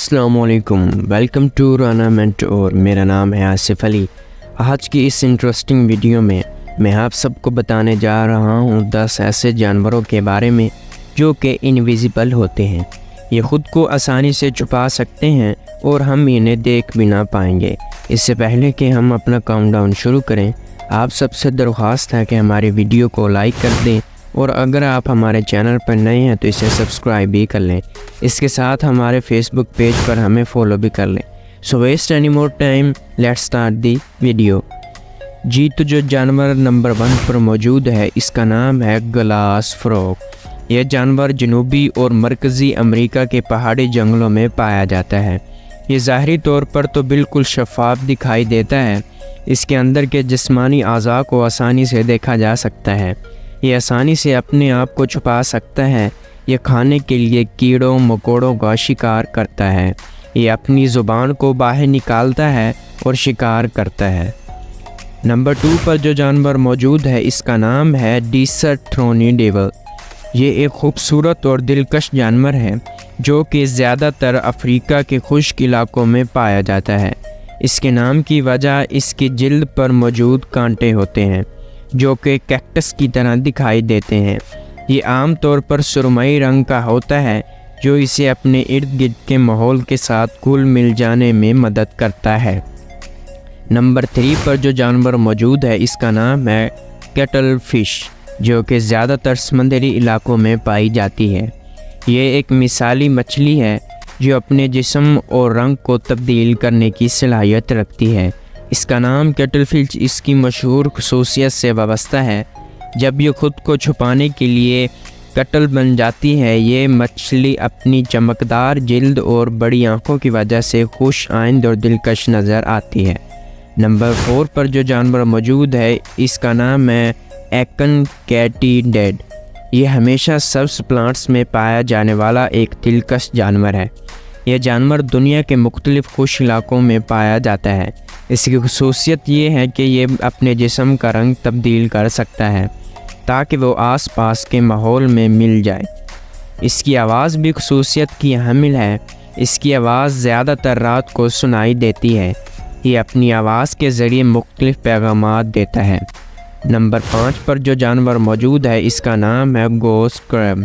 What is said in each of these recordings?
السلام علیکم، welcome to رانامنٹ اور میرا نام ہے آصف علی۔ آج کی اس انٹرسٹنگ ویڈیو میں میں آپ سب کو بتانے جا رہا ہوں 10 ایسے جانوروں کے بارے میں جو کہ انویزیبل ہوتے ہیں۔ یہ خود کو آسانی سے چھپا سکتے ہیں اور ہم انہیں دیکھ بھی نہ پائیں گے۔ اس سے پہلے کہ ہم اپنا کاؤنٹ ڈاؤن شروع کریں، آپ سب سے درخواست ہے کہ ہماری ویڈیو کو لائک کر دیں اور اگر آپ ہمارے چینل پر نئے ہیں تو اسے سبسکرائب بھی کر لیں۔ اس کے ساتھ ہمارے فیس بک پیج پر ہمیں فالو بھی کر لیں۔ So waste any more time, let's start the video. جی تو جو جانور نمبر 1 پر موجود ہے اس کا نام ہے گلاس فروگ۔ یہ جانور جنوبی اور مرکزی امریکہ کے پہاڑی جنگلوں میں پایا جاتا ہے۔ یہ ظاہری طور پر تو بالکل شفاف دکھائی دیتا ہے۔ اس کے اندر کے جسمانی اعضاء کو آسانی سے دیکھا جا سکتا ہے۔ یہ آسانی سے اپنے آپ کو چھپا سکتا ہے۔ یہ کھانے کے لیے کیڑوں مکوڑوں کا شکار کرتا ہے۔ یہ اپنی زبان کو باہر نکالتا ہے اور شکار کرتا ہے۔ نمبر 2 پر جو جانور موجود ہے اس کا نام ہے ڈیسرٹ تھرونی ڈیول۔ یہ ایک خوبصورت اور دلکش جانور ہے جو کہ زیادہ تر افریقہ کے خشک علاقوں میں پایا جاتا ہے۔ اس کے نام کی وجہ اس کی جلد پر موجود کانٹے ہوتے ہیں جو کہ کیکٹس کی طرح دکھائی دیتے ہیں۔ یہ عام طور پر سرمئی رنگ کا ہوتا ہے جو اسے اپنے ارد گرد کے ماحول کے ساتھ گھل مل جانے میں مدد کرتا ہے۔ نمبر 3 پر جو جانور موجود ہے اس کا نام ہے کیٹل فش، جو کہ زیادہ تر سمندری علاقوں میں پائی جاتی ہے۔ یہ ایک مثالی مچھلی ہے جو اپنے جسم اور رنگ کو تبدیل کرنے کی صلاحیت رکھتی ہے۔ اس کا نام کیٹل فش اس کی مشہور خصوصیت سے وابستہ ہے۔ جب یہ خود کو چھپانے کے لیے کٹل بن جاتی ہے، یہ مچھلی اپنی چمکدار جلد اور بڑی آنکھوں کی وجہ سے خوش آئند اور دلکش نظر آتی ہے۔ نمبر 4 پر جو جانور موجود ہے اس کا نام ہے ایکن کیٹی ڈیڈ۔ یہ ہمیشہ سبز پلانٹس میں پایا جانے والا ایک دلکش جانور ہے۔ یہ جانور دنیا کے مختلف خشک علاقوں میں پایا جاتا ہے۔ اس کی خصوصیت یہ ہے کہ یہ اپنے جسم کا رنگ تبدیل کر سکتا ہے تاکہ وہ آس پاس کے ماحول میں مل جائے۔ اس کی آواز بھی خصوصیت کی حامل ہے۔ اس کی آواز زیادہ تر رات کو سنائی دیتی ہے۔ یہ اپنی آواز کے ذریعے مختلف پیغامات دیتا ہے۔ نمبر 5 پر جو جانور موجود ہے اس کا نام ہے گھوسٹ کریب۔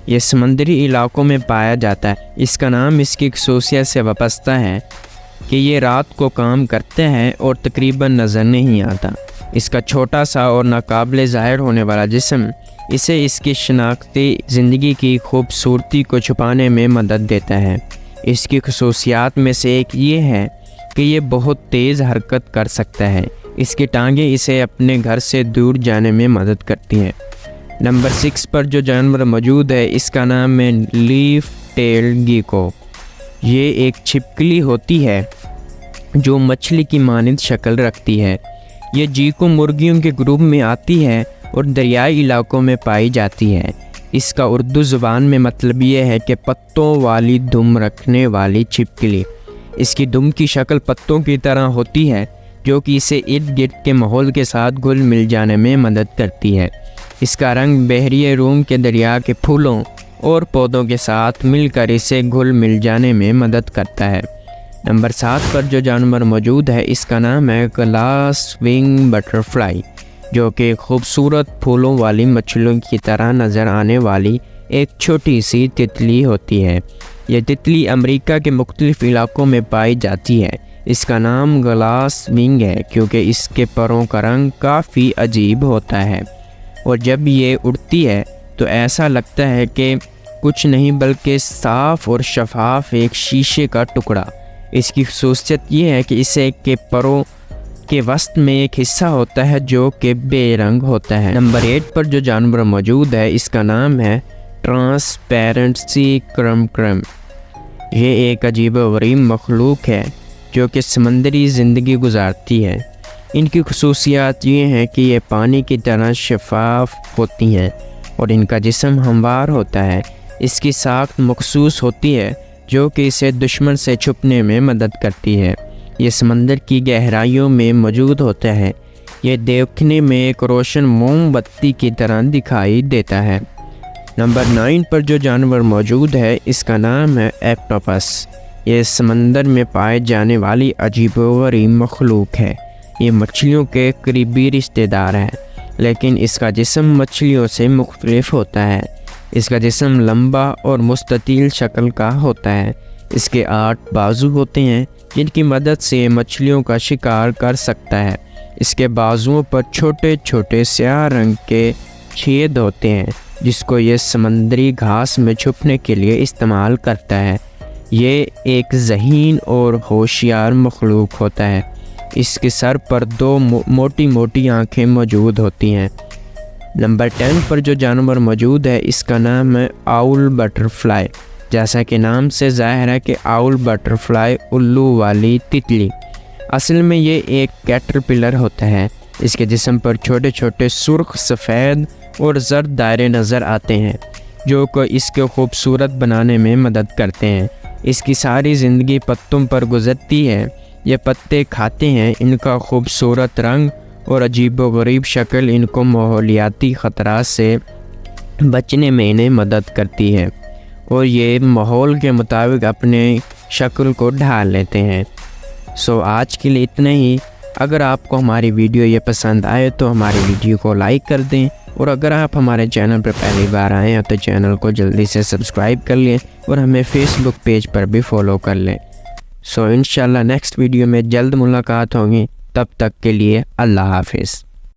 یہ سمندری علاقوں میں پایا جاتا ہے۔ اس کا نام اس کی خصوصیت سے وابستہ ہے کہ یہ رات کو کام کرتے ہیں اور تقریباً نظر نہیں آتا۔ اس کا چھوٹا سا اور ناقابل ظاہر ہونے والا جسم اسے اس کی شناختی زندگی کی خوبصورتی کو چھپانے میں مدد دیتا ہے۔ اس کی خصوصیات میں سے ایک یہ ہے کہ یہ بہت تیز حرکت کر سکتا ہے۔ اس کی ٹانگیں اسے اپنے گھر سے دور جانے میں مدد کرتی ہیں۔ نمبر 6 پر جو جانور موجود ہے اس کا نام ہے لیف ٹیل گیکو۔ یہ ایک چھپکلی ہوتی ہے جو مچھلی کی مانند شکل رکھتی ہے۔ یہ جیکو مرغیوں کے گروپ میں آتی ہے اور دریائی علاقوں میں پائی جاتی ہے۔ اس کا اردو زبان میں مطلب یہ ہے کہ پتوں والی دم رکھنے والی چھپکلی۔ اس کی دم کی شکل پتوں کی طرح ہوتی ہے جو کہ اسے ارد گرد کے ماحول کے ساتھ گھل مل جانے میں مدد کرتی ہے۔ اس کا رنگ بحیرہ روم کے دریا کے پھولوں اور پودوں کے ساتھ مل کر اسے گھل مل جانے میں مدد کرتا ہے۔ نمبر 7 پر جو جانور موجود ہے اس کا نام ہے گلاس ونگ بٹر فلائی، جو کہ خوبصورت پھولوں والی مچھلیوں کی طرح نظر آنے والی ایک چھوٹی سی تتلی ہوتی ہے۔ یہ تتلی امریکہ کے مختلف علاقوں میں پائی جاتی ہے۔ اس کا نام گلاس ونگ ہے کیونکہ اس کے پروں کا رنگ کافی عجیب ہوتا ہے اور جب یہ اڑتی ہے تو ایسا لگتا ہے کہ کچھ نہیں بلکہ صاف اور شفاف ایک شیشے کا ٹکڑا۔ اس کی خصوصیت یہ ہے کہ اسے کے پروں کے وسط میں ایک حصہ ہوتا ہے جو کہ بے رنگ ہوتا ہے۔ نمبر 8 پر جو جانور موجود ہے اس کا نام ہے ٹرانسپیرنٹ سی کرم۔ یہ ایک عجیب و غریب مخلوق ہے جو کہ سمندری زندگی گزارتی ہے۔ ان کی خصوصیات یہ ہیں کہ یہ پانی کی طرح شفاف ہوتی ہیں اور ان کا جسم ہموار ہوتا ہے۔ اس کی ساخت مخصوص ہوتی ہے جو کہ اسے دشمن سے چھپنے میں مدد کرتی ہے۔ یہ سمندر کی گہرائیوں میں موجود ہوتا ہے۔ یہ دیکھنے میں ایک روشن موم بتی کی طرح دکھائی دیتا ہے۔ نمبر 9 پر جو جانور موجود ہے اس کا نام ہے ایکٹوپس۔ یہ سمندر میں پائے جانے والی عجیب و غریب مخلوق ہے۔ یہ مچھلیوں کے قریبی رشتہ دار ہے، لیکن اس کا جسم مچھلیوں سے مختلف ہوتا ہے۔ اس کا جسم لمبا اور مستطیل شکل کا ہوتا ہے۔ اس کے 8 بازو ہوتے ہیں جن کی مدد سے مچھلیوں کا شکار کر سکتا ہے۔ اس کے بازوؤں پر چھوٹے چھوٹے سیاہ رنگ کے چھید ہوتے ہیں جس کو یہ سمندری گھاس میں چھپنے کے لیے استعمال کرتا ہے۔ یہ ایک ذہین اور ہوشیار مخلوق ہوتا ہے۔ اس کے سر پر 2 موٹی موٹی آنکھیں موجود ہوتی ہیں۔ نمبر 10 پر جو جانور موجود ہے اس کا نام ہے آؤل بٹر فلائی۔ جیسا کہ نام سے ظاہر ہے کہ آؤل بٹر فلائی الو والی تتلی، اصل میں یہ ایک کیٹرپلر ہوتا ہے۔ اس کے جسم پر چھوٹے چھوٹے سرخ، سفید اور زرد دائرے نظر آتے ہیں جو کہ اس کو خوبصورت بنانے میں مدد کرتے ہیں۔ اس کی ساری زندگی پتوں پر گزرتی ہے۔ یہ پتے کھاتے ہیں۔ ان کا خوبصورت رنگ اور عجیب و غریب شکل ان کو ماحولیاتی خطرات سے بچنے میں انہیں مدد کرتی ہے، اور یہ ماحول کے مطابق اپنے شکل کو ڈھال لیتے ہیں۔ آج کے لیے اتنا ہی۔ اگر آپ کو ہماری ویڈیو یہ پسند آئے تو ہماری ویڈیو کو لائک کر دیں، اور اگر آپ ہمارے چینل پر پہلی بار آئے ہیں تو چینل کو جلدی سے سبسکرائب کر لیں، اور ہمیں فیس بک پیج پر بھی فالو کر لیں۔ انشاءاللہ نیکسٹ ویڈیو میں جلد ملاقات ہوگی۔ تب تک کے لیے اللہ حافظ۔